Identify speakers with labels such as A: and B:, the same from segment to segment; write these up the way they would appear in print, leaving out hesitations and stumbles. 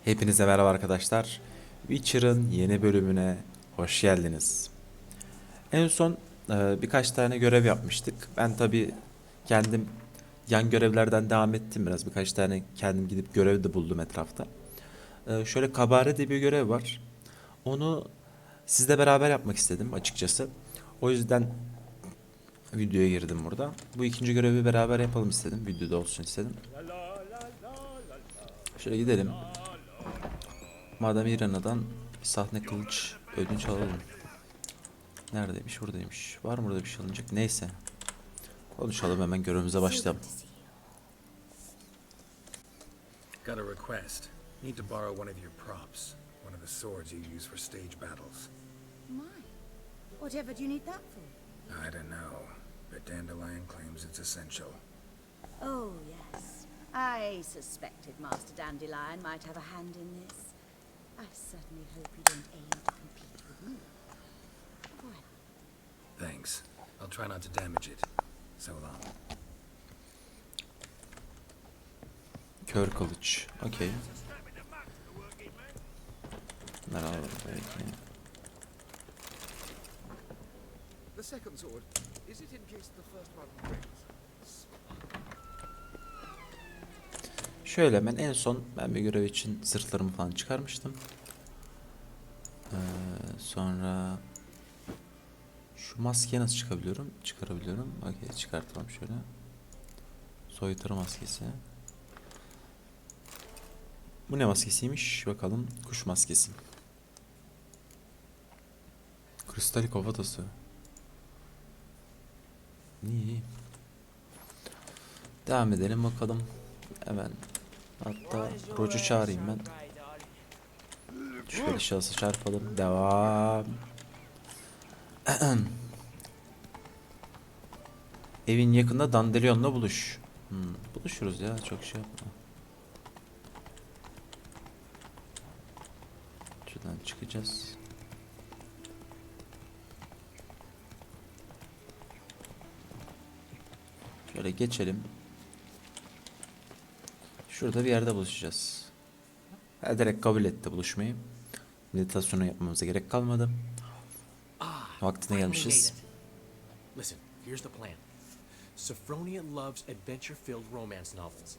A: Hepinize merhaba arkadaşlar. Witcher'ın yeni bölümüne hoş geldiniz. En son birkaç tane görev yapmıştık. Ben tabi kendim yan görevlerden devam ettim biraz. Birkaç tane kendim gidip görev de buldum etrafta. Şöyle kabare diye bir görev var. Onu sizle beraber yapmak istedim açıkçası. O yüzden videoya girdim burada. Bu ikinci görevi beraber yapalım istedim. Videoda olsun istedim. Şöyle gidelim. Madem İran'dan bir sahne kılıç ödünç alalım. Neredeymiş? Buradaymış. Var mı burada bir şey alınacak? Neyse. Konuşalım, hemen görevimize başlayalım.
B: Got a request. Need to borrow one of your props. One of the swords you use for stage battles.
C: My. Whatever do you need that for?
B: I don't know, but Dandelion claims it's essential.
C: Oh, yes. I suspected Master Dandelion might have a hand in this. I certainly hope you don't aim to compete with me. Well.
B: Thanks. I'll try not to damage it. So long.
A: Kör kılıç. Okey. Bunları alalım belki.
D: The second sword, is it in case the first one breaks?
A: Şöyle ben en son bir görev için zırhlarımı falan çıkarmıştım. Sonra şu maskeyi nasıl çıkabiliyorum? Çıkarabiliyorum. Okey, çıkartalım şöyle. Soytarı maskesi. Bu ne maskesiymiş? Bakalım. Kuş maskesi. Kristal kafatası. İyi. Devam edelim bakalım. Hemen. Hatta Roach'u çağırayım ben. Şöyle şahsı çarpalım. Devam. Evin yakında Dandelion'la buluş. Buluşuruz ya, çok şey yapma. Şuradan çıkacağız. Şöyle geçelim. Şurada bir yerde buluşacağız. Direkt kabul etti buluşmayı. Meditasyonu yapmamıza gerek kalmadı. Vaktine gelmişiz.
E: Listen, here's the plan. Sophronia loves adventure-filled romance novels.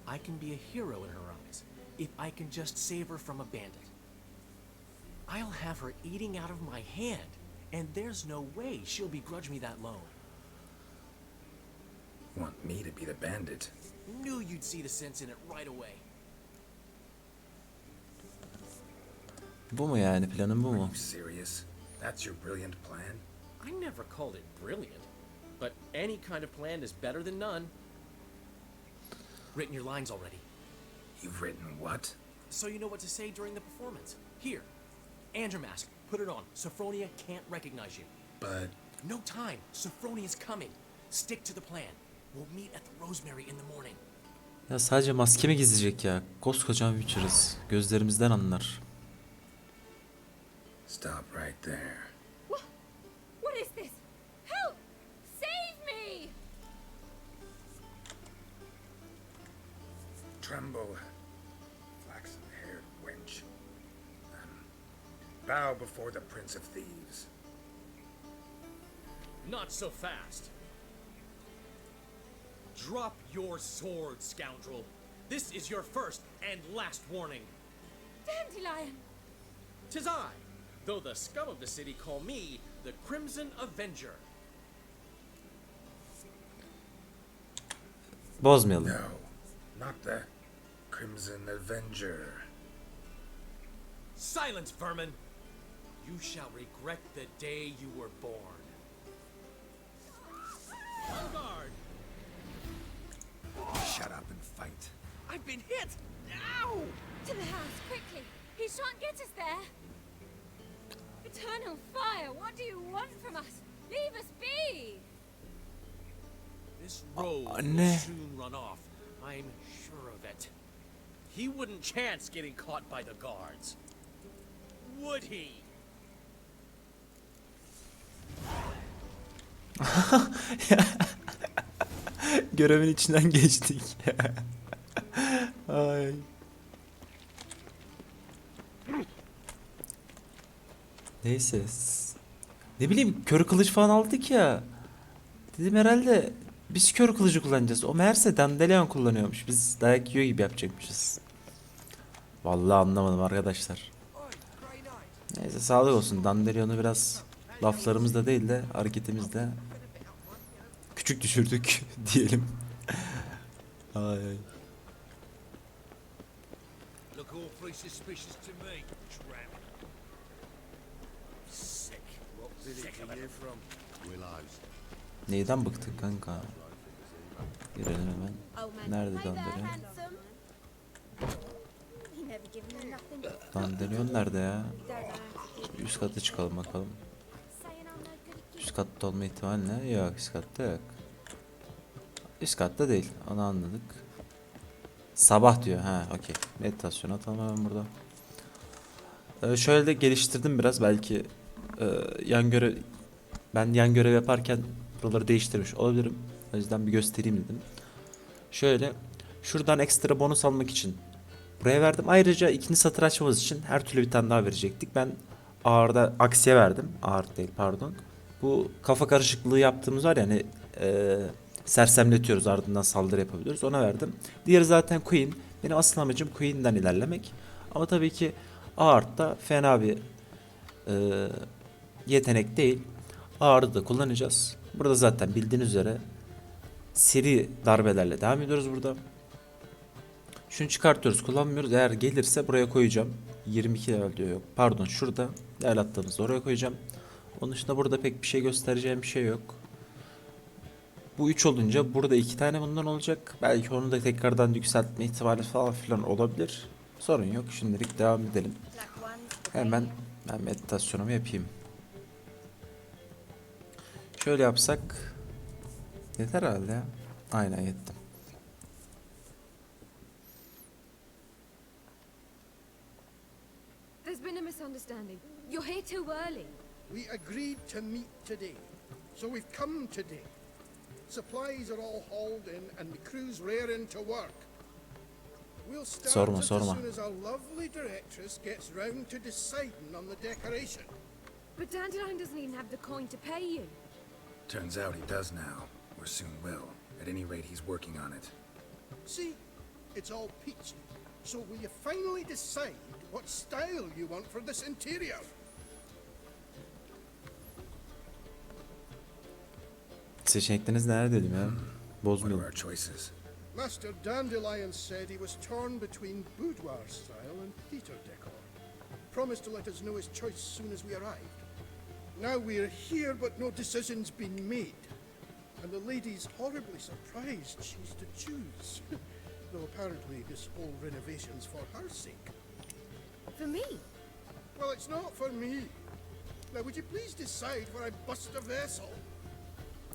E: I can be a hero in her eyes if I can just save her from a bandit. I'll have her eating out of my hand, and there's no way she'll begrudge me that loan.
B: Want me to be the bandit?
E: Knew you'd see the sense in it right away.
A: Bu mu yani, planın bu
B: Are
A: mu?
B: you serious? That's your brilliant plan?
E: I never called it brilliant, but any kind of plan is better than none. Written your lines already,
B: You've written what?
E: so you know what to say during the performance. Here, and your mask. Put it on. Sophronia can't recognize you.
B: But
E: No time. Sophronia's coming. Stick to the plan. We'll meet at the Rosemary in the morning.
A: Ya sadece maskemi gizleyecek ya. Koskocaman Witcher'ız. Gözlerimizden anlar.
B: stop right there.
C: What is this? Help! Save me!
B: Tremble, flaxen-haired wench. Bow before the Prince of Thieves.
E: Not so fast. Drop your sword, scoundrel. This is your first and last warning.
C: Dandelion!
E: 'Tis I, though the scum of the city call me the Crimson Avenger.
A: Bozmayalım.
B: No, not the Crimson Avenger.
E: Silence, vermin! You shall regret the day you were born. On guard!
B: Shut up and fight.
E: I've been hit! Ow!
C: To the house, quickly! He shan't get us there! Eternal fire, what do you want from us? Leave us be!
E: This rogue
A: Anne.
E: will soon run off. I'm sure of it. He wouldn't chance getting caught by the guards. Would he?
A: Görevin içinden geçtik. Ay. Neyse. Ne bileyim kör kılıç falan aldık ya. Dedim herhalde biz kör kılıcı kullanacağız. O meğerse Dandelion kullanıyormuş. Biz dayak yiyor gibi yapacakmışız. Vallahi anlamadım arkadaşlar. Neyse sağlık olsun. Dandelion'u biraz laflarımızda değil de hareketimizde küçük düşürdük diyelim. Ay ay.
D: Look awfully suspicious to me, tramp. Sick. What village are you from? Willows.
A: Neyden bıktık kanka? Girelim hemen. Nerede Dandelion? Dandelion nerede ya? Üst kata çıkalım bakalım. Üst katta olma ihtimali ne? Yok, üst katta yok. Üst katta değil, onu anladık. Sabah diyor, ha okey. Meditasyon atalım hemen burada. Şöyle de geliştirdim biraz, belki ben yan görev yaparken buraları değiştirmiş olabilirim. O yüzden bir göstereyim dedim. Şöyle şuradan ekstra bonus almak için buraya verdim. Ayrıca ikinci satır açmamız için her türlü bir tane daha verecektik. Ben ağırda aksiye verdim. Ağır değil pardon. Bu kafa karışıklığı yaptığımız var ya hani sersemletiyoruz, ardından saldırı yapabiliyoruz. Ona verdim. Diğeri zaten Queen. Benim asıl amacım Queen'den ilerlemek. Ama tabii ki ağırda fena bir yetenek değil. Ağırda da kullanacağız. Burada zaten bildiğiniz üzere seri darbelerle devam ediyoruz burada. Şunu çıkartıyoruz, kullanmıyoruz. Eğer gelirse buraya koyacağım. 22 level diyor, yok. Pardon, şurada level attığımızda oraya koyacağım. Onun dışında burada pek bir şey göstereceğim bir şey yok. Bu 3 olunca burada 2 tane bundan olacak. Belki onu da tekrardan yükseltme ihtimali falan filan olabilir. Sorun yok. Şimdilik devam edelim. Hemen ben meditasyonumu yapayım. Şöyle yapsak yeter herhalde ya. Aynen yetti.
F: There's been a misunderstanding. You're here too early.
G: We agreed to meet today, so we've come today. Supplies are all hauled in and the crew's raring to work. We'll start
A: Sorma,
G: it
A: sorma.
G: as soon as our lovely directress gets round to deciding on the decoration.
F: But Dandelion doesn't even have the coin to pay you.
B: Turns out he does now, or soon will. At any rate, he's working on it.
G: See, it's all peachy. So will you finally decide what style you want for this interior?
A: Seçenekleriniz nerede dedim ya?
B: What are
A: Bozmayalım.
B: our choices?
G: Master Dandelion said he was torn between boudoir style and theatre decor. Promised to let us know his choice soon as we arrived. Now we're here, but no decision's been made. And the lady's horribly surprised she's to choose. Though apparently this whole renovation's for her sake.
F: For me?
G: Well, it's not for me. Now, would you please decide where I bust a vessel?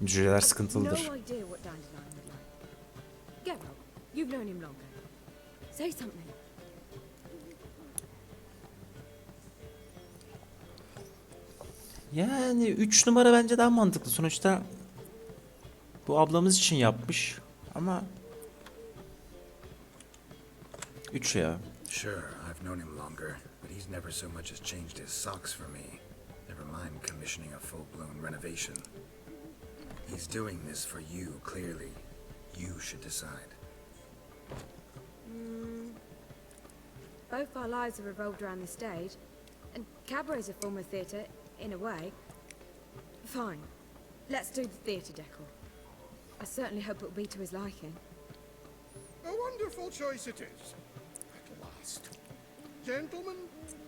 A: Cüceler
F: No
A: sıkıntılıdır.
F: idea what Dandelion would like. Get Rob. You've known him longer. Say something.
A: Yani 3 numara bence daha mantıklı. Sonuçta bu ablamız için yapmış ama 3 ya.
B: Sure, I've known him longer, but he's never so much as changed his socks for me. Never mind commissioning a full-blown renovation. He's doing this for you, clearly. You should decide.
F: Both our lives have revolved around the stage, and cabaret's a form of theatre, in a way. Fine. Let's do the theatre decor. I certainly hope it'll be to his liking.
G: A wonderful choice it is. At last. Gentlemen,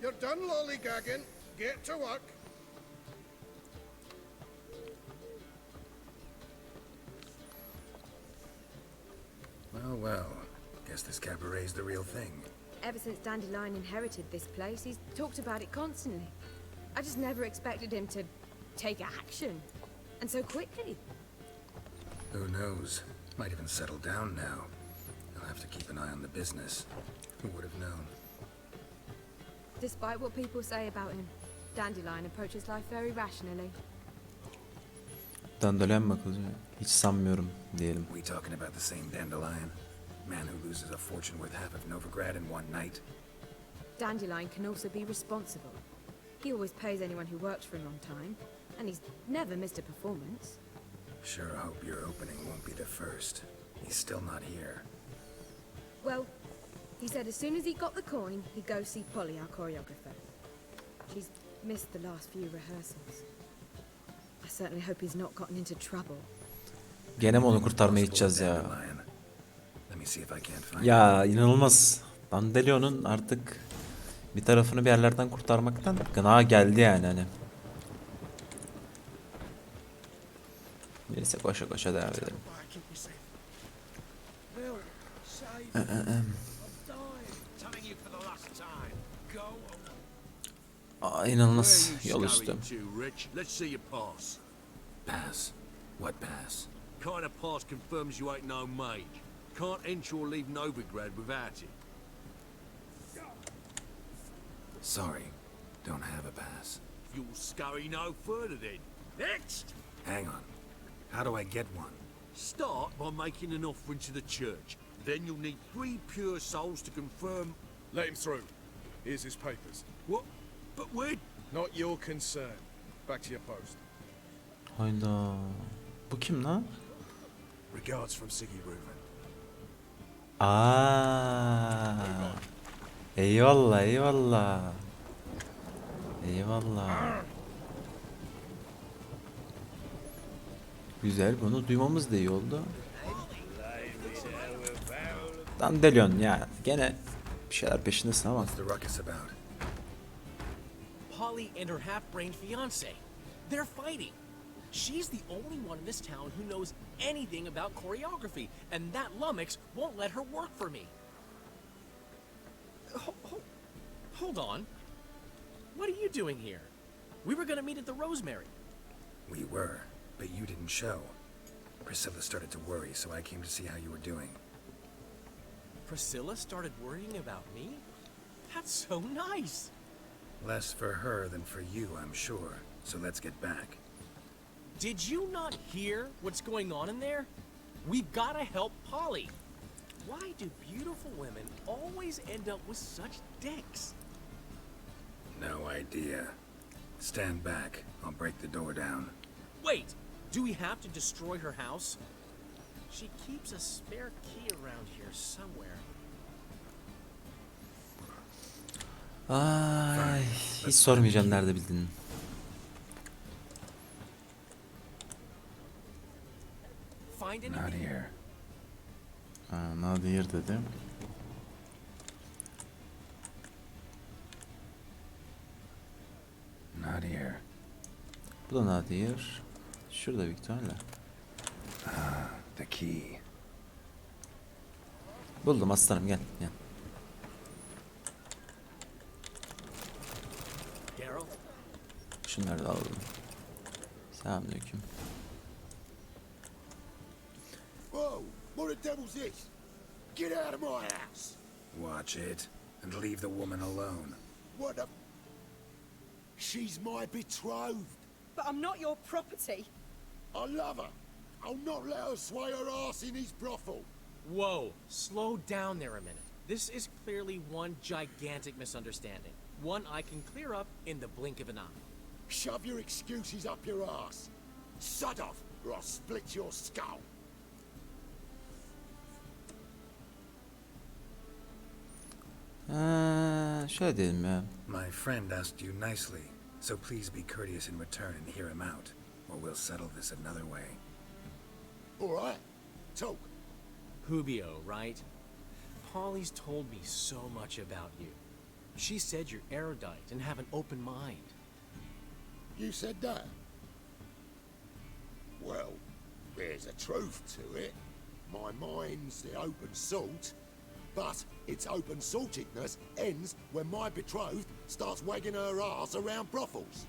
G: you're done lollygagging. Get to work.
B: Well, well. Guess this cabaret's the real thing.
F: Ever since Dandelion inherited this place, he's talked about it constantly. I just never expected him to take action. And so quickly.
B: Who knows? Might even settle down now. I'll have to keep an eye on the business. Who would have known?
F: Despite what people say about him, Dandelion approaches life very rationally.
A: Dandelion bakılıyor. Hiç sanmıyorum diyelim.
B: We talking about the same Dandelion? Man who loses a fortune worth half of Novigrad in one night?
F: Dandelion can also be responsible. He always pays anyone who works for him on time, and he's never missed a performance.
B: Sure hope your opening won't be the first. He's still not here.
F: Well, he said as soon as he got the coin, he'd go see Polly, our choreographer. She's missed the last few rehearsals. I certainly hope he's not gotten into trouble.
A: Gene mi onu kurtarmaya gideceğiz ya?
B: Dandelion. Let me see if I can't find
A: Ya inanılmaz. Dandelionun artık bir tarafını bir yerlerden kurtarmaktan gına geldi yani hani. Neyse koşa koşa devam edelim. Aa, inanılmaz yol üstü.
H: Let's see your pass.
B: Pass. What pass?
H: Kind of pass confirms you ain't no mage. Can't enter or leave Novigrad without it.
B: Sorry, don't have a pass.
H: You'll scurry no further then. Next!
B: Hang on. How do I get one?
H: Start by making an offering to the church. Then you'll need 3 pure souls to confirm...
D: Let him through. Here's his papers.
H: What? But we're...
D: Not your concern. Back to your post.
A: Hayda. Bu kim lan?
B: Regards from Siggy Reuven.
A: Aa. Eyvallah eyvallah. Eyvallah. Güzel, bunu duymamız da iyi oldu. Dandelion ya gene bir şeyler peşindesin ama.
B: What's the ruckus about?
E: Polly and her half-brained fiance. They're fighting. She's the only one in this town who knows anything about choreography, and that lummox won't let her work for me. Hold on. What are you doing here? We were gonna meet at the Rosemary.
B: We were, but you didn't show. Priscilla started to worry, so I came to see how you were doing.
E: Priscilla started worrying about me? That's so nice.
B: Less for her than for you, I'm sure. So let's get back.
E: Did you not hear what's going on in there? We've gotta help Polly. Why do beautiful women always end up with such dicks?
B: No idea. Stand back. I'll break the door down.
E: Wait, do we have to destroy her house? She keeps a spare key around here somewhere.
A: Ay, hiç sormayacağım nerede bildin.
E: Find
B: Not
E: anything?
B: here.
A: Ha, Nadir dedi.
B: Not here.
A: Bu da Nadir. Şurada büyük ihtimalle.
B: The key.
A: Buldum aslanım gel gel.
E: Daryl?
A: Şunları da alalım. Selamünaleyküm.
I: Whoa! What the devil's this? Get out of my house!
B: Watch it, and leave the woman alone.
I: What the... She's my betrothed.
C: But I'm not your property.
I: I love her. I'll not let her sway her ass in his brothel.
E: Whoa, slow down there a minute. This is clearly one gigantic misunderstanding. One I can clear up in the blink of an eye.
I: Shove your excuses up your ass. Sod off, or I'll split your skull.
A: Şöyle diyelim ya.
B: My friend asked you nicely, so please be courteous in return and hear him out, or we'll settle this another way.
I: All right, talk.
E: Hubio, right? Polly's told me so much about you. She said you're erudite and have an open mind.
I: You said that? Well, there's a truth to it. My mind's the open salt, but its open saltedness ends when my betrothed starts wagging her ass around brothels.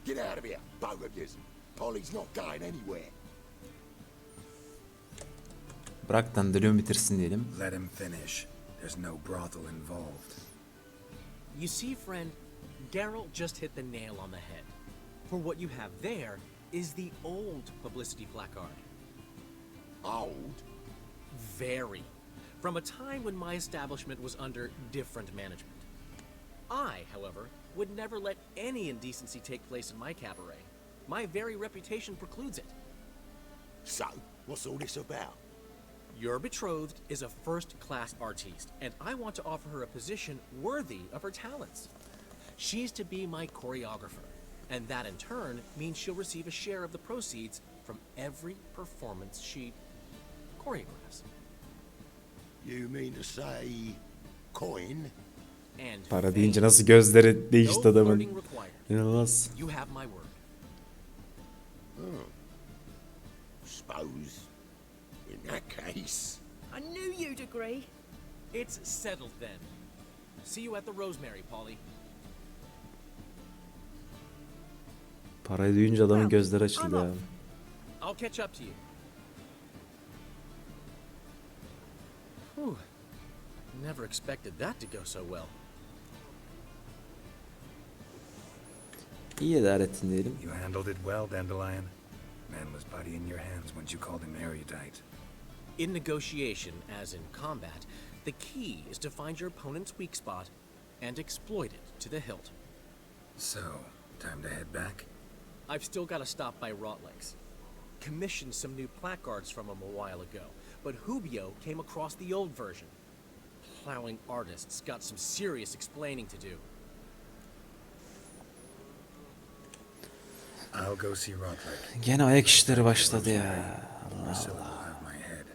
I: Get out of here, both of yous. Polly's not going anywhere.
A: Bırak Dandelion bitirsin diyelim.
B: Let him finish. There's no brothel involved.
E: You see, friend, Daryl just hit the nail on the head. For what you have there is the old publicity placard.
I: Old?
E: Very. From a time when my establishment was under different management. I, however, would never let any indecency take place in my cabaret. My very reputation precludes it.
I: So, what's all this about?
E: Your betrothed is a first-class artiste, and I want to offer her a position worthy of her talents. She's to be my choreographer, and that in turn means she'll receive a share of the proceeds from every performance she choreographs.
I: You mean to say coin?
E: And
A: Para deyince nasıl gözleri değişti
E: no
A: adamın.
E: flirting required.
A: İnanılmaz.
E: You have my word.
I: Suppose. In that case.
C: I knew you'd agree.
E: It's settled then. See you at the Rosemary, Polly.
A: Parayı duyunca adamın gözleri açıldı ya.
E: I'll catch up to you. Whew. Never expected that to go so well.
A: İyi idare ettin diyelim.
B: You handled it well, Dandelion. Man was body in your hands once you called him erudite.
E: In negotiation, as in combat, the key is to find your opponent's weak spot and exploit it to the hilt.
B: So, time to head back?
E: I've still got to stop by Rotlegs. Commissioned some new placards from him a while ago, but Hubio came across the old version. Plowing artists got some serious explaining to do.
B: I'll go see Rotlick.
A: Gene ayak işleri başladı ya.
B: Priscilla will have my head.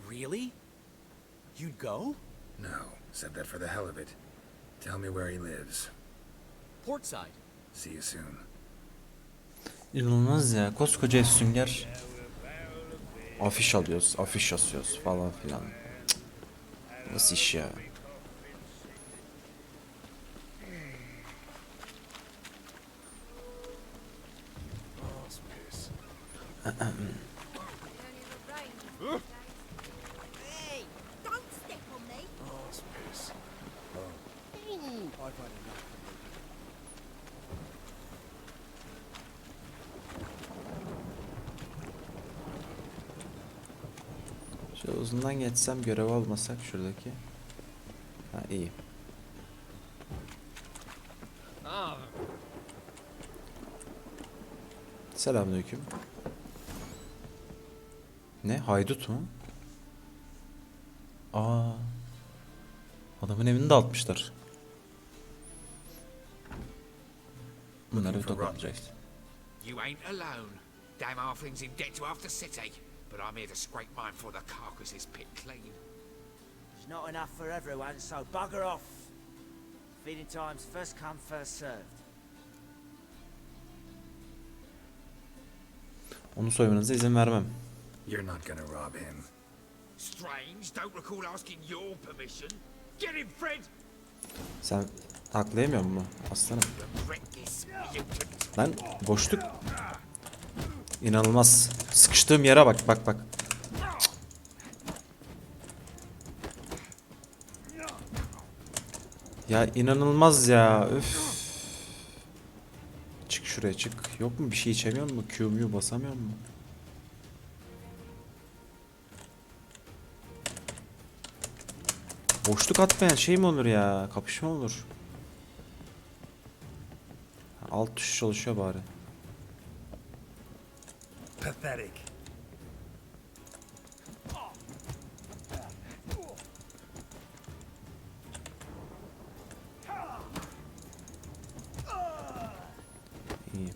E: Really? You'd go?
B: No, said that for the hell of it. Tell me where he lives.
E: Portside.
B: See you soon.
A: İnanılmaz ya. Koskoca Sünger. Afiş alıyoruz, afiş asıyoruz falan filan. Cık. Nasıl iş ya?
C: Hey, don't step on me.
A: Şöyle uzundan geçsem görev almasak şuradaki. Ha iyi. Selamünaleyküm. Ne? Haydut mu? Aa. Adamın evini dağıtmışlar. Bunları bir tokatlayacağız.
J: You ain't alone. Damn halflings in debt to half the city. But I'm here to scrape mine before the carcass is picked clean.
K: There's not enough for everyone, so bugger off. Feeding time's first come, first served.
A: Onu soymanıza izin vermem.
B: You're not gonna rob him.
J: Strange, don't recall asking your permission. Get him, Fred!
A: Sen haklayamıyor musun aslanım?
J: Regret this, mutant.
A: Lan boşluk. İnanılmaz. Sıkıştığım yere bak bak bak. Cık. Ya inanılmaz ya. Üf. Çık şuraya çık. Yok mu bir şey içemiyor mu? Q'yu basamıyor mu? Boşluk atmayan şey mi olur ya? Kapışma olur. Alt tuş çalışıyor bari.
B: Pathetic.
A: İyi.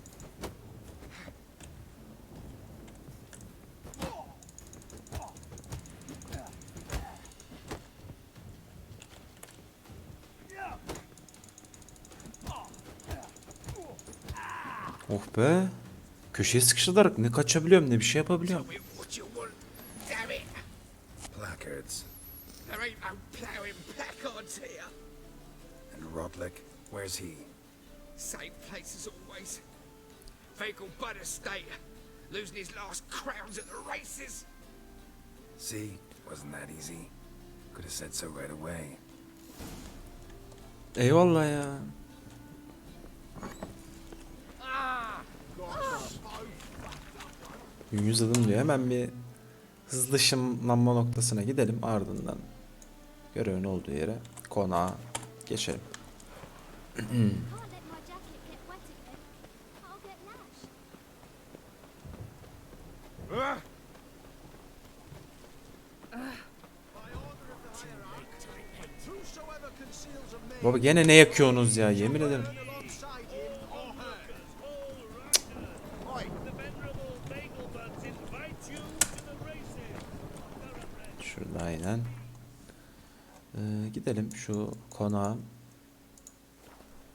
A: Oh be. Köşeye sıkıştılar. Ne kaçabiliyorum ne bir şey yapabiliyorum.
J: Tell me what you want, damn it!
B: Placards.
J: There ain't no ploughing placards here.
B: And Rotlick, where's he?
J: Same place as always. Vehicle bud estate. Losing his last crowns at the races.
B: See? Wasn't that easy? Could have said so right away.
A: Eyvallah ya. Yüz adım diyor. Hemen bir hızlı ışınlanma noktasına gidelim. Ardından görevin olduğu yere konağa geçelim. Baba gene ne yakıyorsunuz ya, yemin ederim. Şurada aynen. Gidelim şu konağa.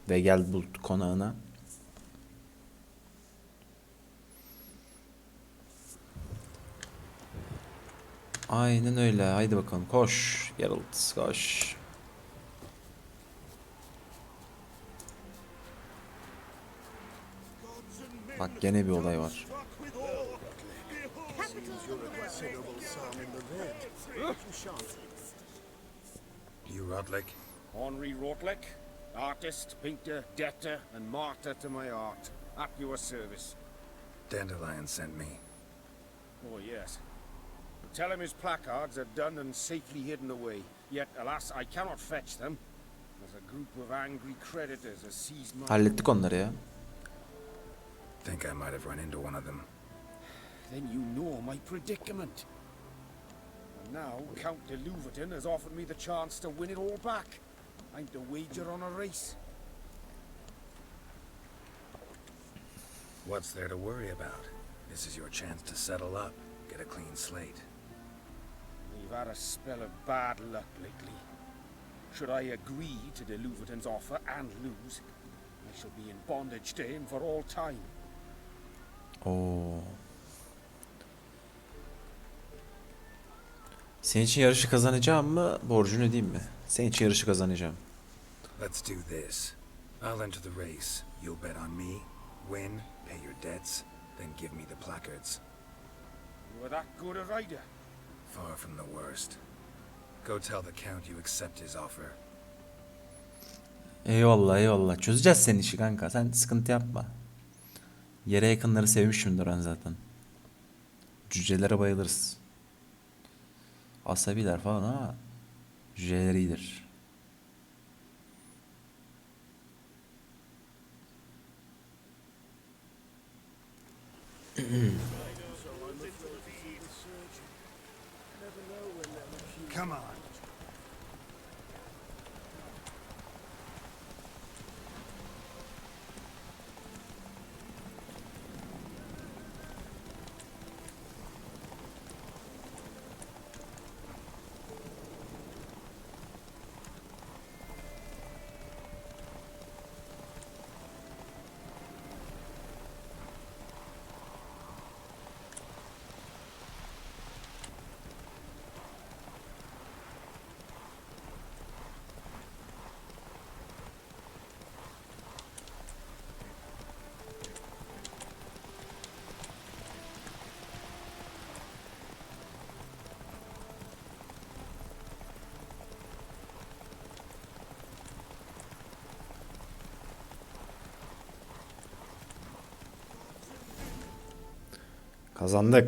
A: Ve gel bulut konağına. Aynen öyle. Haydi bakalım. Koş. Geralt koş. Bak gene bir olay var.
B: You Rodlick?
L: Henri Rotlick, artist, painter, debtor, and martyr to my art. At your service.
B: Dandelion sent me.
L: Oh, yes. Tell him his placards are done and safely hidden away. Yet, alas, I cannot fetch them. As a group of angry creditors has seized my...
A: Hallettik onları ya.
B: Think I might have run into one of them.
L: Then you know my predicament. And now, Count de Louverton has offered me the chance to win it all back. I'm to wager on a race.
B: What's there to worry about? This is your chance to settle up, get a clean slate.
L: We've had a spell of bad luck lately. Should I agree to de Louverton's offer and lose, I shall be in bondage to him for all time.
A: Oo. Senin için yarışı kazanacağım mı, borcunu ödeyeyim mi? Senin için yarışı kazanacağım.
B: Let's do this. I'll enter the race. You'll bet on me, win, pay your debts, then give me the placards.
L: You are that good a rider?
B: Far from the worst. Go tell the Count you accept his offer.
A: Eyvallah eyvallah. Çözeceğiz senin işi kanka. Sen sıkıntı yapma. Yere yakınları sevmişimdir ben zaten. Cücelere bayılırız. Asabiler falan ama cüceler iyidir.
B: Come on.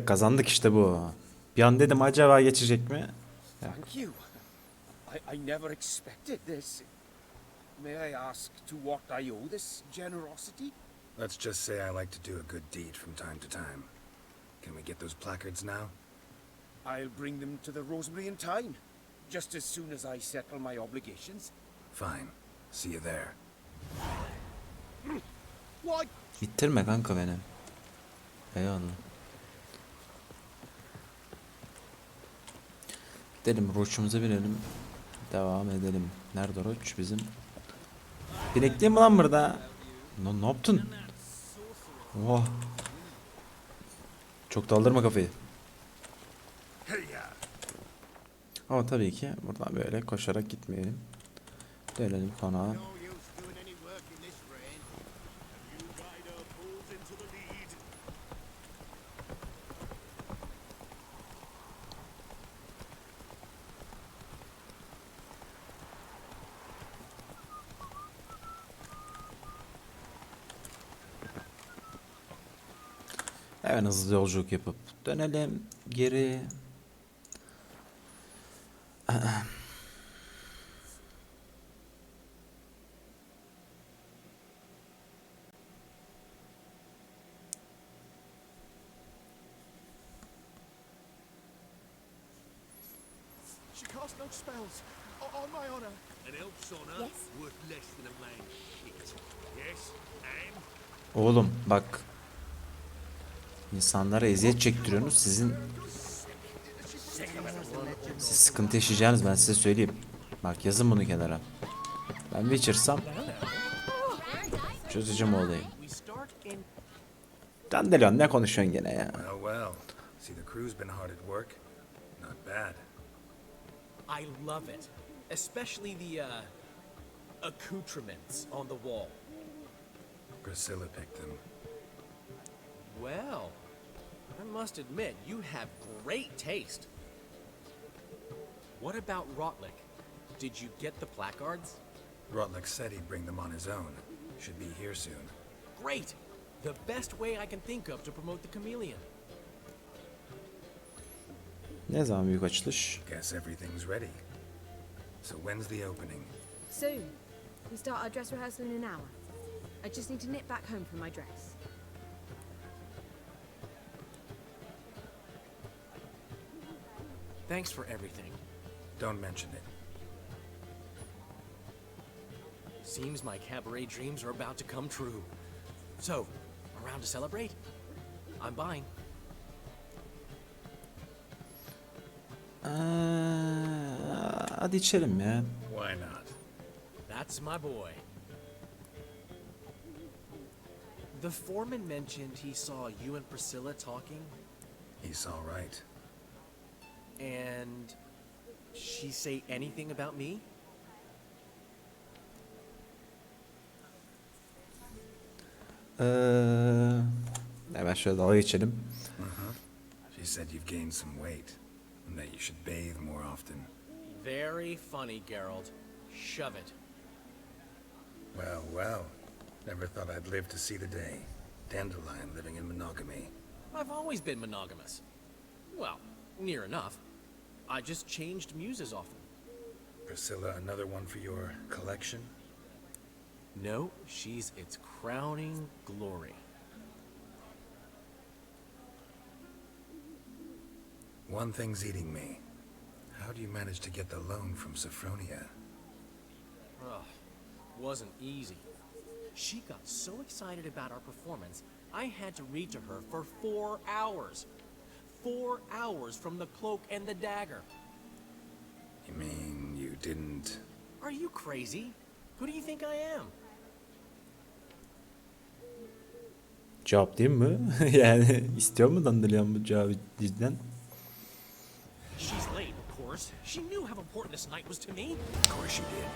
A: Kazandık işte bu. Bir an dedim acaba geçecek mi?
L: Thank you. I never expected this. May I ask to what I owe this generosity?
B: Let's just say I like to do a good deed from time to time. Can we get those placards now?
L: I'll bring them to the Rosemary in time, just as soon as I settle my obligations.
B: Fine. See you there.
L: Why?
A: Bitirme kanka beni. Eyvallah. Gidelim roçumuza binelim. Devam edelim. Nerede roç bizim? Binekliyim mi lan burada? Ne yaptın? Oh. Çok daldırma kafayı. Ama tabii ki buradan böyle koşarak gitmeyelim. Dönelim konağa. Hemen hızlı yolculuk yapıp dönelim geri.
D: She cast no spells. On my honor.
H: An elf's honor worth less than a man's shit. Yes, and
A: Oğlum bak. İnsanlara eziyet çektiriyorsunuz. Siz sıkıntı yaşayacaksınız, ben size söyleyeyim. Bak yazın bunu kenara. Ben Witcher'sam çözeceğim o olayı. Dandelion ne konuşuyorsun gene ya?
B: Well, well. See, the crew's been hard at work. Not bad.
E: I love it. Especially the, accoutrements on the wall.
B: Priscilla picked them.
E: Well, I must admit, you have great taste. What about Rotlick? Did you get the placards?
B: Rotlick said he'd bring them on his own. Should be here soon.
E: Great! The best way I can think of to promote the chameleon.
A: Ne zaman büyük açılış?
B: Guess everything's ready. So when's the opening?
F: Soon. We start our dress rehearsal in an hour. I just need to nip back home for my dress.
E: Thanks for everything.
B: Don't mention it.
E: Seems my cabaret dreams are about to come true. So, around to celebrate? I'm buying.
A: Hadi içelim ya.
B: Why not?
E: That's my boy. The foreman mentioned he saw you and Priscilla talking,
B: He's all right.
E: and she say anything about me?
A: Hemen şöyle dalga geçelim.
B: She said you've gained some weight and that you should bathe more often.
E: Very funny, Geralt. Shove it.
B: Well, well. Never thought I'd live to see the day. Dandelion living in monogamy.
E: I've always been monogamous. Well, near enough. I just changed muses often.
B: Priscilla, another one for your collection?
E: No, she's its crowning glory.
B: One thing's eating me. How do you manage to get the loan from Sophronia?
E: Ugh, wasn't easy. She got so excited about our performance, I had to read to her for 4 hours. 4 hours from the cloak and the dagger.
B: You mean you didn't...
E: Are you crazy? Who do you think I am?
A: Cevap değil mi? Yani istiyor mu Dandelion bu cevabı cidden?
E: She's late, of course. She knew how important this night was to me.
B: Of course she did.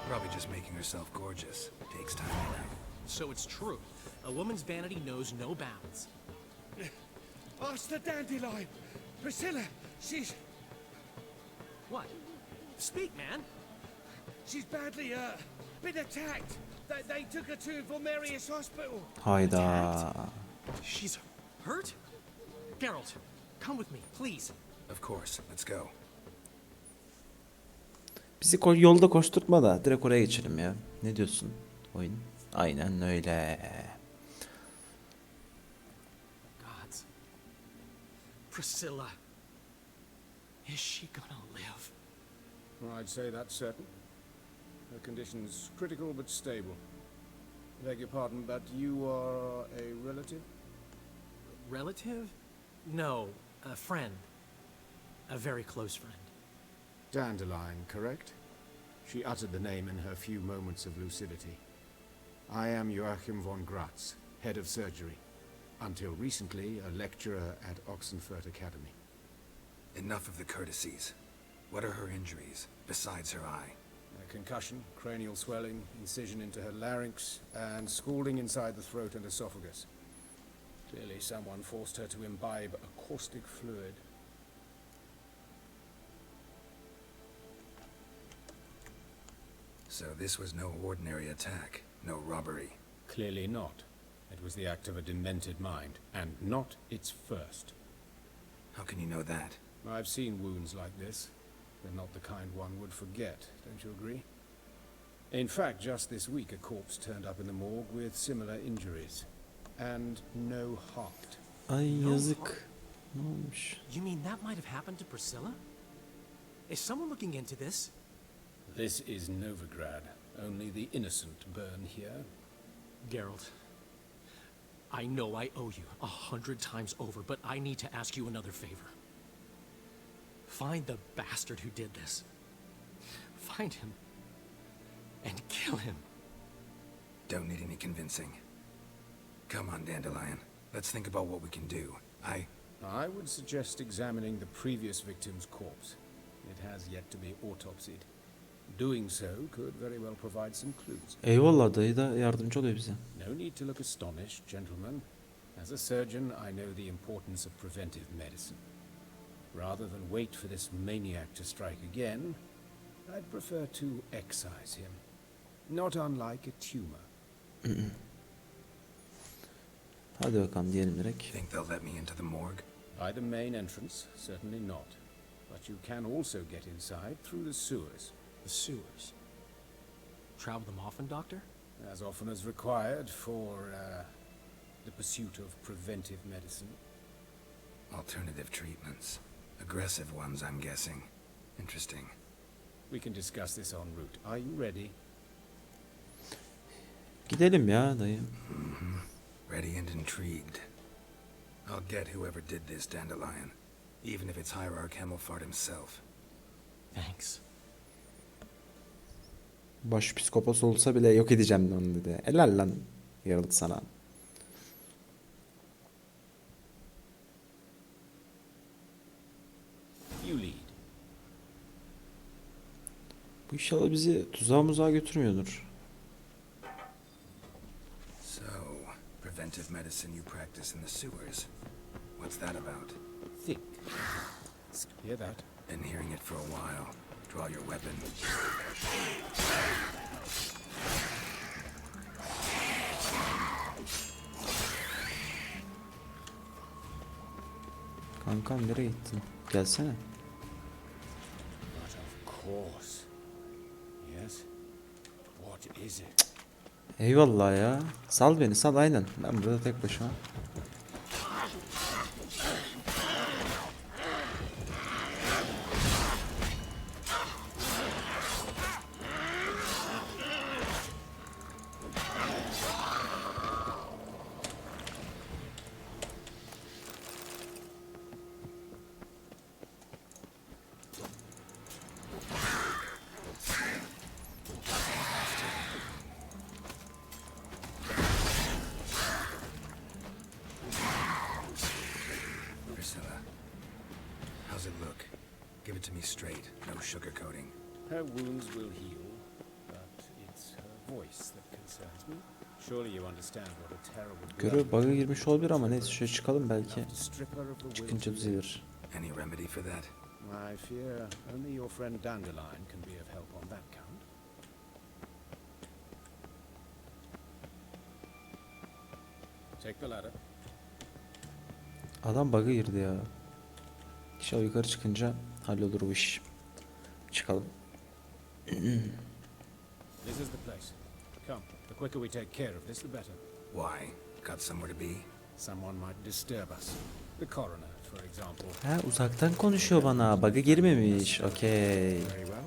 B: Probably just making herself gorgeous. Takes time enough.
E: So it's true. A woman's vanity knows no bounds.
L: Ask the Dandelion. Priscilla, she's...
E: What? Speak, man.
L: She's badly, been attacked. They took her to Valmerius Hospital.
A: Hayda.
E: She's hurt? Geralt, come with me, please.
B: Of course. Let's go.
A: Bizi yolda koşturtma da direkt oraya geçelim ya. Ne diyorsun oyun? Aynen öyle.
E: Gods. Priscilla. Is she gonna live?
L: I'd say that's certain. Her condition's critical but stable. Beg your pardon, but you are a relative?
E: Relative? No, a friend. A very close friend.
L: Dandelion, correct? She uttered the name in her few moments of lucidity. I am Joachim von Gratz, head of surgery. Until recently, a lecturer at Oxenfurt Academy.
B: Enough of the courtesies. What are her injuries, besides her eye?
L: A concussion, cranial swelling, incision into her larynx, and scalding inside the throat and esophagus. Clearly someone forced her to imbibe a caustic fluid.
B: So this was no ordinary attack, no robbery.
L: Clearly not. It was the act of a demented mind, and not its first.
B: How can you know that?
L: I've seen wounds like this. They're not the kind one would forget, don't you agree? In fact, just this week a corpse turned up in the morgue with similar injuries. And no heart.
A: Ay yazık. Ne olmuş?
E: You mean that might have happened to Priscilla? Is someone looking into this?
L: This is Novigrad. Only the innocent burn here.
E: Geralt, I know I owe you 100 times over, but I need to ask you another favor. Find the bastard who did this. Find him and kill him.
B: Don't need any convincing. Come on, Dandelion. Let's think about what we can do.
L: I would suggest examining the previous victim's corpse. It has yet to be autopsied. Doing so could very well provide some clues.
A: Eyvallah, dayı da yardımcı oluyor bize.
L: No need to look astonished, gentlemen. As a surgeon, I know the importance of preventive medicine. Rather than wait for this maniac to strike again, I'd prefer to excise him. Not unlike a tumor.
A: Hadi bakalım diyelim direkt.
B: Think they'll let me into the morgue?
L: By the main entrance, certainly not. But you can also get inside through the sewers.
E: The sewers. Travel them often, Doctor?
L: As often as required for the pursuit of preventive medicine.
B: Alternative treatments. Aggressive ones, I'm guessing. Interesting.
L: We can discuss this en route. Are you ready?
A: Gidelim ya dayı.
B: Ready and intrigued. I'll get whoever did this, Dandelion. Even if it's Hierarch Hemmelfart himself.
E: Thanks.
A: Baş psikopat olsa bile yok edeceğim onu dedi. Helal lan Geralt sana.
L: You lead.
A: Bu inşallah bizi tuzağa muzağa götürmüyordur.
B: So, preventive medicine you practice in the sewers. What's that about?
L: Think. Hear that?
B: Been hearing it for a while. Draw your weapon.
A: Kankam nereye gittin? Gelsene.
L: But of course. Yes. What is it?
A: Eyvallah ya. Sal beni sal aynen. Ben burada tek başıma.
B: How's it look? Give it to me straight, no sugarcoating.
L: Her wounds will heal, but it's her voice that concerns me. Surely you understand what a terrible
A: Görev bug'a girmiş olabilir ama neyse şöyle çıkalım belki. Çıkınca düzelir.
B: Any remedy for that?
L: I fear only your friend Dandelion can be of help on that count. Take the ladder.
A: Adam bug'a girdi ya. İnşallah yukarı çıkınca hallolur bu iş. Çıkalım.
L: This is the place. Come, the quicker we take care of this, the better.
B: Why? Got somewhere to be?
L: Someone might disturb us. The coroner, for example.
A: Ha uzaktan konuşuyor bana. Bug'a girmemiş. Okey.
L: Very well.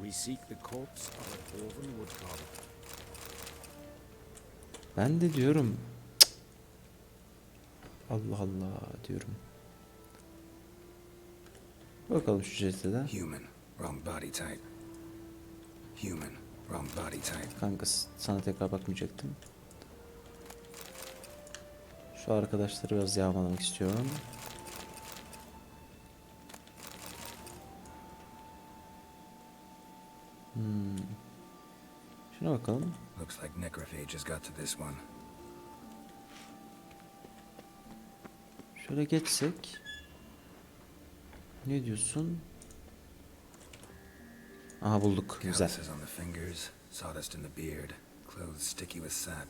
L: We seek the corpse of a dwarven woodcarver.
A: Ben de diyorum. Cık. Allah Allah diyorum. Bakalım şu cesede.
B: Human, wrong body type. Human, wrong body type.
A: Kanka sana tekrar bakmayacaktım. Şu arkadaşları biraz yağmalamak istiyorum. Şuna bakalım.
B: Looks like necrophage has got to this one.
A: Şöyle geçsek. Ne diyorsun? Aha bulduk. Güzel.
B: Calluses on the fingers, sawdust in the beard, clothes sticky with sap.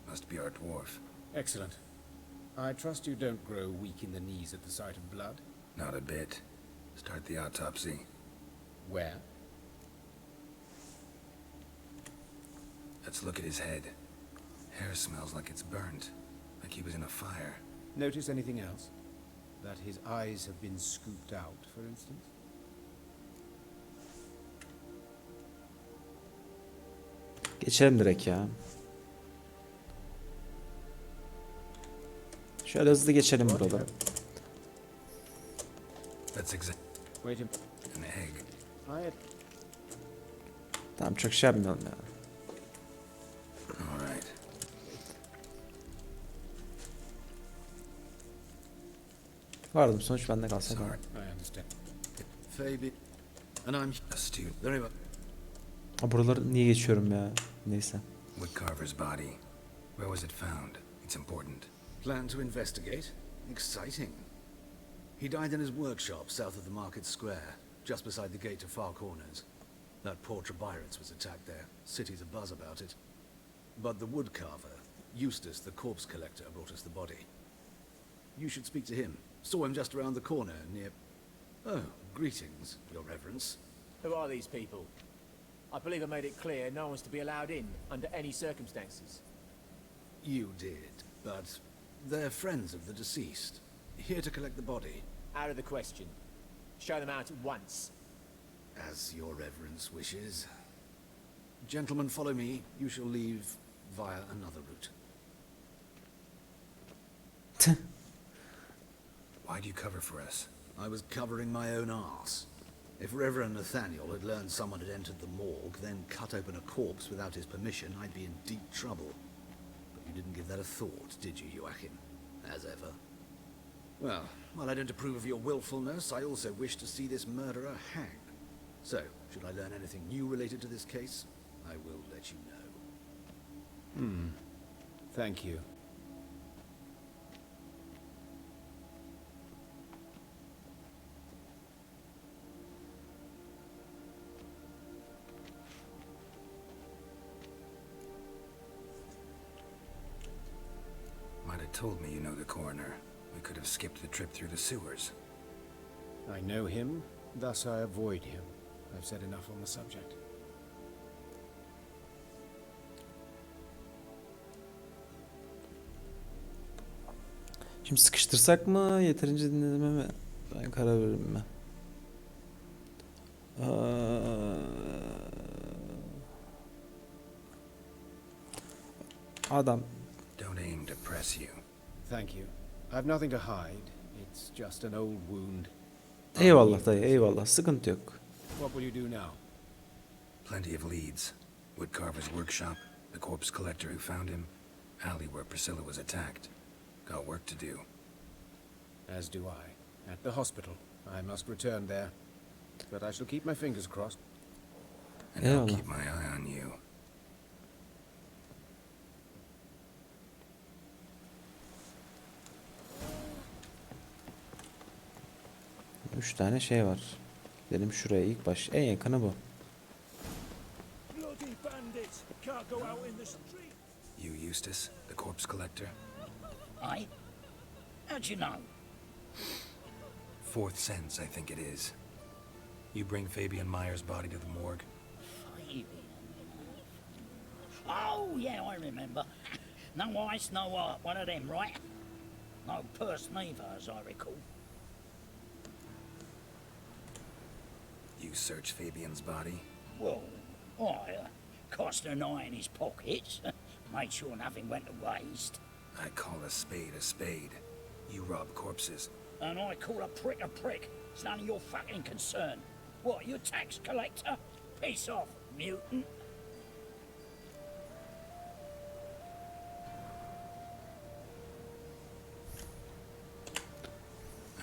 B: Must be our dwarf.
L: Excellent. I trust you don't grow weak in the knees at the sight of blood.
B: Not a bit. Start the autopsy.
L: Where?
B: Let's look at his head. Hair smells like it's burnt, like he was in a fire.
L: Notice anything else? That his eyes have been scooped out, for instance?
A: Geçelim direkt ya. Şöyle hızlı geçelim buraları.
B: That's exact.
L: Wait a
B: An egg.
L: Hayır.
A: Tamam çok şey yapmayalım ya.
B: All right.
A: Vardım sonuç bende kalsa tamam.
L: I understand. Fabi. And I'm
B: Astute.
L: very well.
A: Ha, buraları niye geçiyorum ya? Neyse.
B: Woodcarver's body. Where was it found? It's important.
M: Plan to investigate? Exciting. He died in his workshop south of the market square, just beside the gate to Far Corners. That poor Trebirans was attacked there. City's abuzz about it. But the woodcarver, Eustace, the corpse collector, brought us the body. You should speak to him. Saw him just around the corner near... Oh, greetings, Your Reverence.
E: Who are these people? I believe I made it clear no one's to be allowed in under any circumstances.
M: You did, but they're friends of the deceased. Here to collect the body.
E: Out of the question. Show them out at once.
M: As Your Reverence wishes. Gentlemen, follow me. You shall leave via another route.
B: Why'd you cover for us?
M: I was covering my own arse. If Reverend Nathaniel had learned someone had entered the morgue, then cut open a corpse without his permission, I'd be in deep trouble. But you didn't give that a thought, did you, Joachim? As ever. Well, while I don't approve of your willfulness, I also wish to see this murderer hanged. So, should I learn anything new related to this case, I will let you know.
L: Thank you.
B: Might have told me you know the coroner. We could have skipped the trip through the sewers.
L: I know him, thus I avoid him. I've said enough on the subject.
A: Şimdi sıkıştırsak mı? Yeterince dinleme mi? Ben karar veririm mi? Adam.
B: Don't aim to press you.
L: Thank you. I've nothing to hide. It's just an old wound.
A: Eyvallah dayı, eyvallah. Sıkıntı yok.
L: What will you do now?
B: Plenty of leads. Woodcarver's workshop, the corpse collector who found him, alley where Priscilla was attacked. Got work to do.
L: As do I. At the hospital. I must return there. But I shall keep my fingers crossed.
B: And I'll keep my eye on you.
A: Üç tane şey var. Gidelim şuraya ilk baş. En yakını bu.
B: You, Eustace, the corpse collector?
N: Aye? How'd you know?
B: Fourth sense, I think it is. You bring Fabian Meyer's body to the morgue?
N: Fabian. Oh, yeah, I remember. No ice, no art, one of them, right? No purse neither, as I recall.
B: You search Fabian's body?
N: Well, I cast an eye in his pockets, made sure nothing went to waste.
B: I call a spade a spade. You rob corpses.
N: And I call a prick. It's none of your fucking concern. What, you tax collector? Piss off, mutant.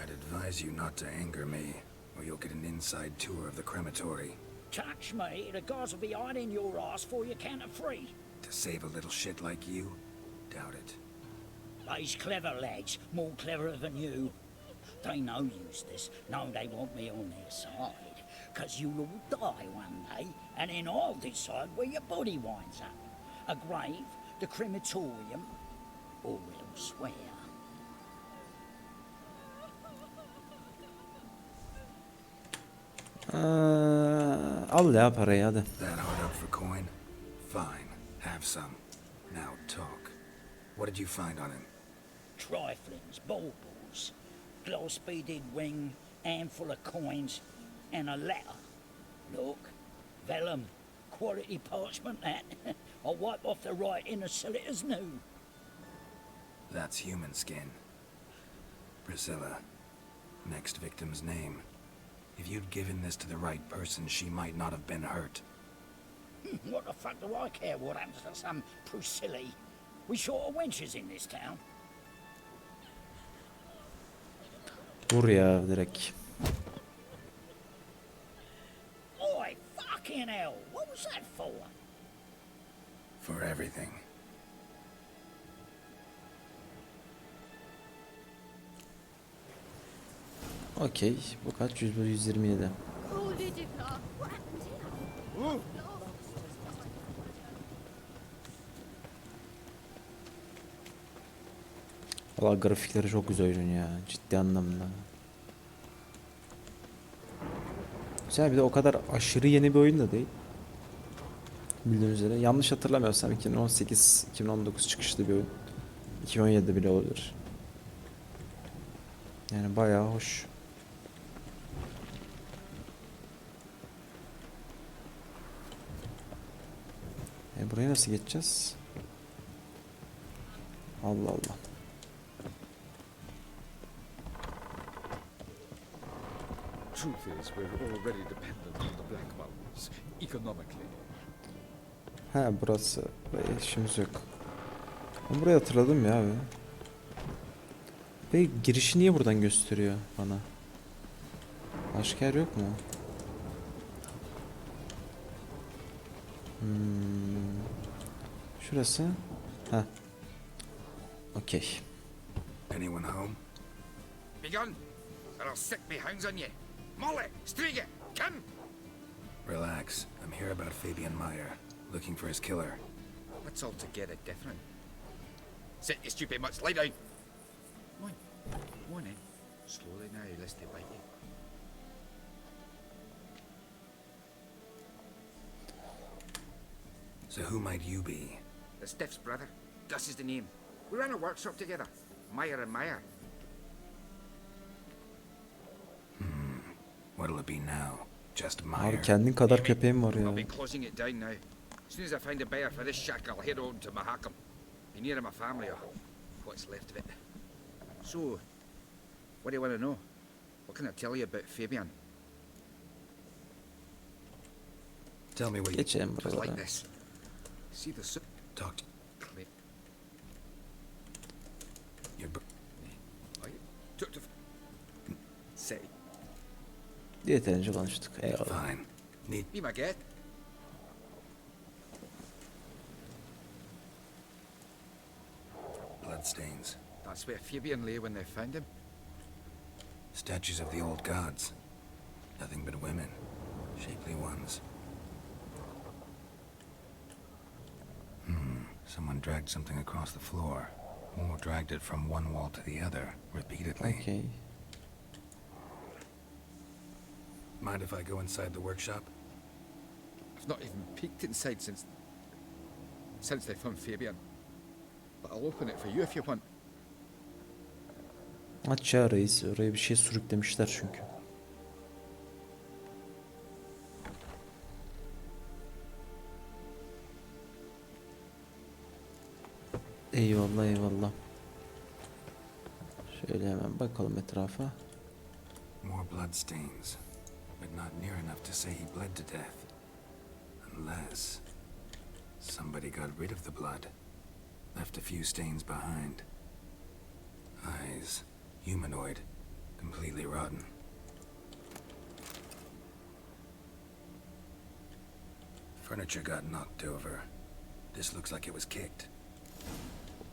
B: I'd advise you not to anger me, or you'll get an inside tour of the crematory.
N: Touch me, the guys will be hiding your ass for you count of three.
B: To save a little shit like you? Doubt it.
N: These clever lads, more cleverer than you. They know Eustace, know they want me on their side. 'Cause you'll all die one day, and then I'll decide where your body winds up. A grave, the crematorium, or elsewhere.
A: Al ya parayı hadi.
B: That hard up for coin? Fine, have some. Now talk. What did you find on him?
N: Triflings, baubles, gloss-beaded ring, handful of coins, and a letter. Look, vellum, quality parchment, that. I'll wipe off the writing and sell it as new.
B: That's human skin. Priscilla. Next victim's name. If you'd given this to the right person, she might not have been hurt.
N: What the fuck do I care what happens to some Priscilla? We short of wenches in this town.
A: Vur ya direkt.
N: Oi, fucking hell! What was that for?
B: For everything.
A: Okey. Bu kaç? 127. Valla grafikleri çok güzel oyun ya. Ciddi anlamda. Güzel, bir de o kadar aşırı yeni bir oyun da değil. Bildiğiniz üzere. Yanlış hatırlamıyorsam 2018-2019 çıkışlı bir oyun. 2017 bile olabilir. Yani bayağı hoş. Buraya nasıl geçeceğiz? Allah Allah.
D: Truth is, we're already dependent on the Black Mountains, economically.
A: Ha burası. Buraya işimiz yok. Ben burayı hatırladım ya abi. Ve girişi niye buradan gösteriyor bana? Başka yer yok mu? Şurası. Ha. Okey.
B: Anyone home?
J: Be gone, or I'll sick me hounds on you. Molly, Striga, come!
B: Relax. I'm here about Fabian Meyer, looking for his killer.
J: What's altogether different? Sit your stupid mutts, lie down. Come on then. Slowly now, lest they bite you.
B: So who might you be?
J: The Stiff's brother. Gus is the name. We ran a workshop together. Meyer and Meyer.
B: What'll it be now? Just Meyer?
A: Abi kendin kadar köpeğim var
J: I'll
A: ya.
J: be closing it down now. As soon as I find a buyer for this shack, I'll head on to Mahakam. Be near my family, or what's left of it. So, what do you want to know? What can I tell you about Fabian?
B: Tell me what you...
A: Geçelim
J: It was like
A: buralara.
J: this. See the soup?
B: Talk to... Your...
J: Took to... Say.
A: Yeterince konuştuk. Eyvallah.
B: Fine. Need...
J: Be my guest.
B: Bloodstains.
J: That's where Fabian lay when they found him.
B: Statues of the old gods. Nothing but women. Shapely ones. Someone dragged something across the floor. Or dragged it from one wall to the other, repeatedly.
A: Okey.
B: Mind if I go inside the workshop?
J: I've not even peeked inside since they found Fabian. But I'll open it for you if you want.
A: Aç ya reis. Oraya bir şey sürüklemişler çünkü. Eyvallah eyvallah. Şöyle hemen bakalım etrafa.
B: More bloodstains. But not near enough to say he bled to death. Unless... somebody got rid of the blood. Left a few stains behind. Eyes. Humanoid. Completely rotten. Furniture got knocked over. This looks like it was kicked.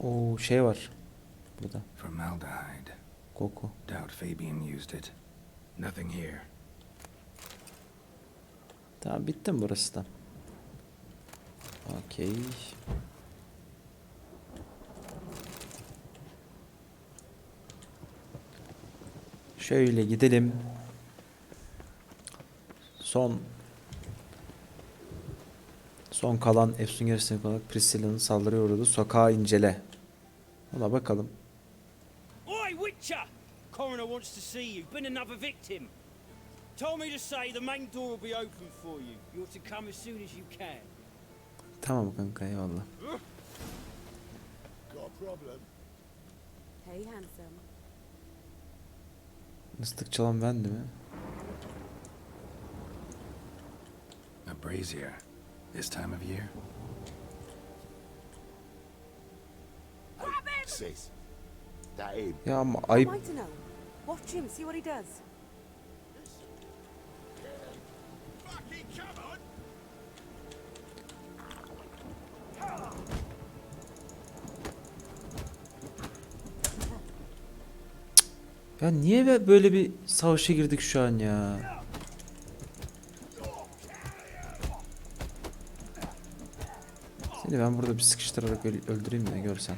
A: Oo şey var. Burada.
B: Formaldehyde.
A: Koku.
B: Doubt Fabian used it. Nothing here.
A: Tamam bitti mi burası da? Okey. Şöyle gidelim. Son kalan Efsun gerisine olarak Priscilla'nın saldırıya uğradığı sokağı incele. Ona bakalım.
O: Oi, Witcher! Coroner wants to see you. Been another victim.
N: What's the matter? What's going on?
O: Well, I've been told that Fabian Meyer has been killed. Why? What's the story?
N: Well, Fabian Meyer was a
O: Told me to say the main door will be open for you. You're to come as soon as you can.
A: Tamam kanka, eyvallah.
I: Got a problem?
F: Hey, handsome.
A: Islık çalan bendi mi?
B: A brazier. This time of year?
I: Sis. That him?
A: Ya ama ayıp.
F: Am I to know? Watch him, see what he does.
A: Ya niye böyle bir savaşa girdik şu an ya? Seni ben burada bir sıkıştırarak öldüreyim de görsen.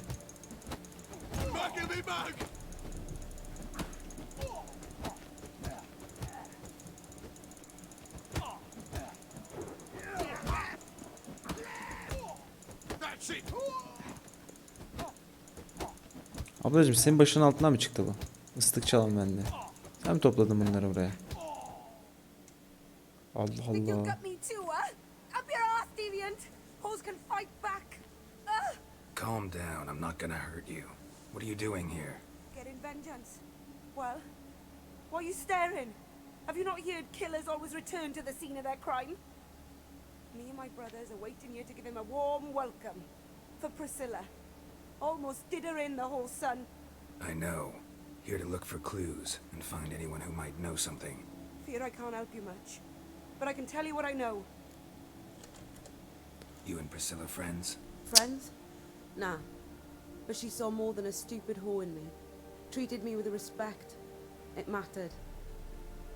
A: Ablacığım senin başının altından mı çıktı bu? Islık çalan bende. Sen mi topladın bunları buraya? Allah
F: Think you've
A: Allah.
F: got me too, huh? Up your ass, deviant! Hoes can fight back!
B: Calm down, I'm not gonna hurt you. What are you doing here?
F: Getting vengeance. Well, why are you staring? Have you not heard killers always return to the scene of their crime? Me and my brothers are waiting here to give him a warm welcome. For Priscilla. Almost did her in, the whole son.
B: I know. Here to look for clues and find anyone who might know something.
F: Fear I can't help you much. But I can tell you what I know.
B: You and Priscilla friends?
F: Friends? Nah. But she saw more than a stupid whore in me. Treated me with respect. It mattered.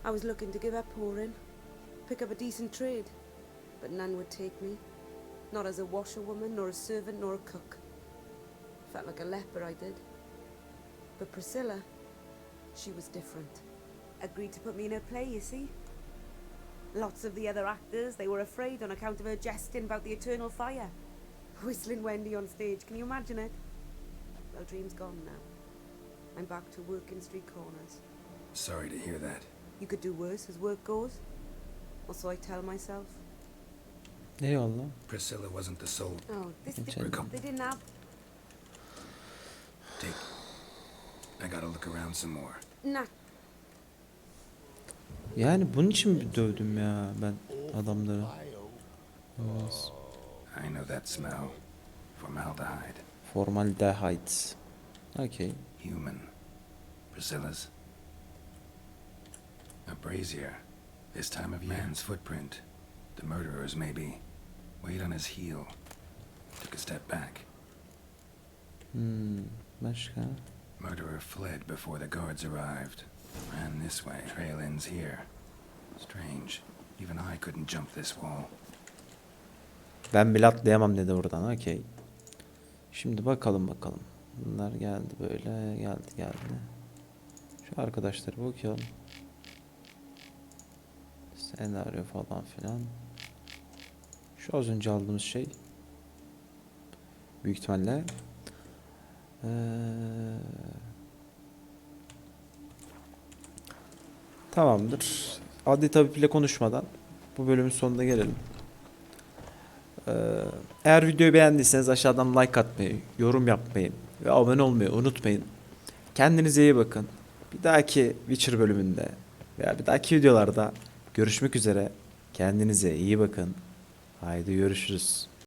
F: I was looking to give up whoring. Pick up a decent trade. But none would take me. Not as a washerwoman, nor a servant, nor a cook. Felt like a leper, I did. But Priscilla, she was different. Agreed to put me in her play, you see. Lots of the other actors, they were afraid on account of her jesting about the eternal fire. Whistling Wendy on stage, can you imagine it? Well, dream's gone now. I'm back to working street corners.
B: Sorry to hear that.
F: You could do worse as work goes. Or so I tell myself.
A: Eyvallah.
B: Priscilla wasn't the sole.
F: Oh, they didn't have...
B: Take. I gotta look around some more.
F: Nah.
A: Yani bunun için mi dövdüm ya ben adamları? Yes.
B: I know that smell. Formaldehyde.
A: Formaldehyde. Okay.
B: Human. Priscilla's. A brazier. This time of year. Man's footprint. The murderer's maybe. Weight on his heel. Took a step back.
A: Başka?
B: Murderer fled before the guards arrived. Ran this way. Trail ends here. Strange. Even I couldn't jump this wall.
A: Ben bile atlayamam dedi oradan. Okey. Şimdi bakalım. Bunlar geldi böyle. Geldi. Şu arkadaşları bir okuyalım. Senaryo falan filan. Şu az önce aldığımız şey. Büyük ihtimalle. Tamamdır. Adli tabip ile konuşmadan bu bölümün sonuna gelelim. Eğer videoyu beğendiyseniz aşağıdan like atmayı, yorum yapmayı ve abone olmayı unutmayın. Kendinize iyi bakın. Bir dahaki Witcher bölümünde veya bir dahaki videolarda görüşmek üzere. Kendinize iyi bakın. Haydi görüşürüz.